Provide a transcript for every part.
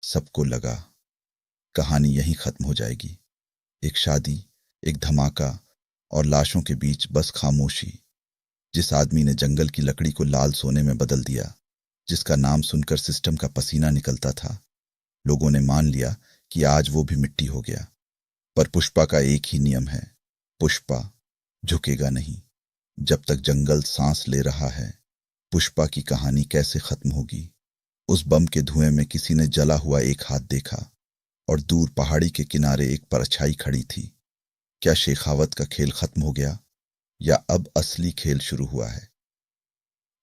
सबको लगा कहानी यहीं खत्म हो जाएगी। एक शादी, एक धमाका और लाशों के बीच बस खामोशी। जिस आदमी ने जंगल की लकड़ी को लाल सोने में बदल दिया, जिसका नाम सुनकर सिस्टम का पसीना निकलता था, लोगों ने मान लिया कि आज वो भी मिट्टी हो गया। पर पुष्पा का एक ही नियम है, पुष्पा झुकेगा नहीं जब तक जंगल सांस ले रहा है। पुष्पा की कहानी कैसे खत्म होगी? उस बम के धुएं में किसी ने जला हुआ एक हाथ देखा और दूर पहाड़ी के किनारे एक परछाई खड़ी थी। क्या शेखावत का खेल खत्म हो गया या अब असली खेल शुरू हुआ है?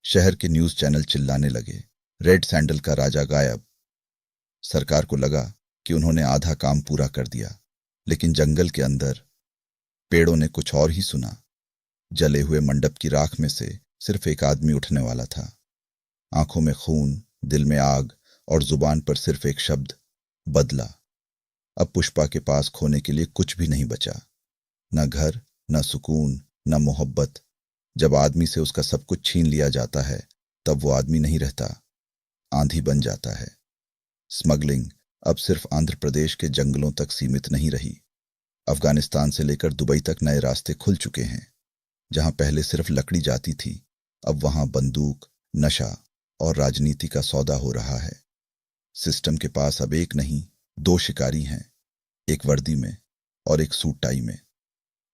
शहर के न्यूज चैनल चिल्लाने लगे, रेड सैंडल का राजा गायब। सरकार को लगा कि उन्होंने आधा काम पूरा कर दिया, लेकिन जंगल के अंदर पेड़ों ने कुछ और ही सुना। जले हुए मंडप की राख में से सिर्फ एक आदमी उठने वाला था। आंखों में खून, दिल में आग और जुबान पर सिर्फ एक शब्द, बदला। अब पुष्पा के पास खोने के लिए कुछ भी नहीं बचा, न घर, न सुकून, न मोहब्बत। जब आदमी से उसका सब कुछ छीन लिया जाता है, तब वो आदमी नहीं रहता, आंधी बन जाता है। स्मगलिंग अब सिर्फ आंध्र प्रदेश के जंगलों तक सीमित नहीं रही। अफगानिस्तान से लेकर दुबई तक नए रास्ते खुल चुके हैं। जहां पहले सिर्फ लकड़ी जाती थी, अब वहां बंदूक, नशा और राजनीति का सौदा हो रहा है। सिस्टम के पास अब एक नहीं, दो शिकारी हैं, एक वर्दी में और एक सूट टाई में।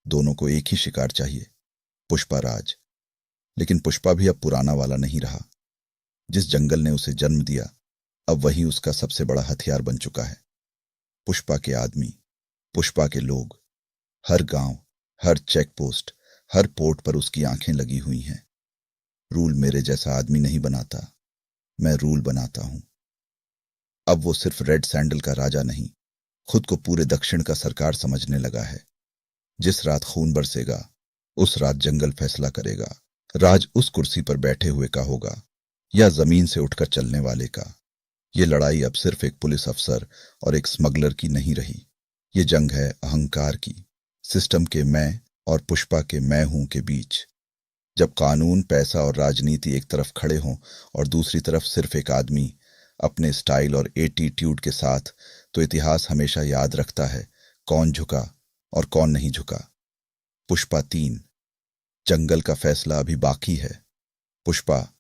दोनों को एक ही शिकार चाहिए, पुष्पा राज। लेकिन पुष्पा भी अब पुराना वाला नहीं रहा। जिस जंगल ने उसे जन्म दिया, अब वही उसका सबसे बड़ा हथियार बन चुका है। पुष्पा के आदमी, पुष्पा के लोग, हर गांव, हर चेक पोस्ट, हर पोर्ट पर उसकी आंखें लगी हुई हैं। रूल मेरे जैसा आदमी नहीं बनाता, मैं रूल बनाता हूं। अब वो सिर्फ रेड सैंडल का राजा नहीं, खुद को पूरे दक्षिण का सरकार समझने लगा है। जिस रात खून बरसेगा, उस रात जंगल फैसला करेगा। राज उस कुर्सी पर बैठे हुए का होगा या जमीन से उठकर चलने वाले का। ये लड़ाई अब सिर्फ एक पुलिस अफसर और एक स्मगलर की नहीं रही। ये जंग है अहंकार की, सिस्टम के मैं और पुष्पा के मैं हूं के बीच। जब कानून, पैसा और राजनीति एक तरफ खड़े हों और दूसरी तरफ सिर्फ एक आदमी अपने स्टाइल और एटीट्यूड के साथ, तो इतिहास हमेशा याद रखता है कौन झुका और कौन नहीं झुका। पुष्पा 3, जंगल का फैसला अभी बाकी है। पुष्पा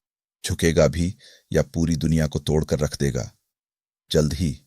झुकेगा भी या पूरी दुनिया को तोड़कर रख देगा? जल्द ही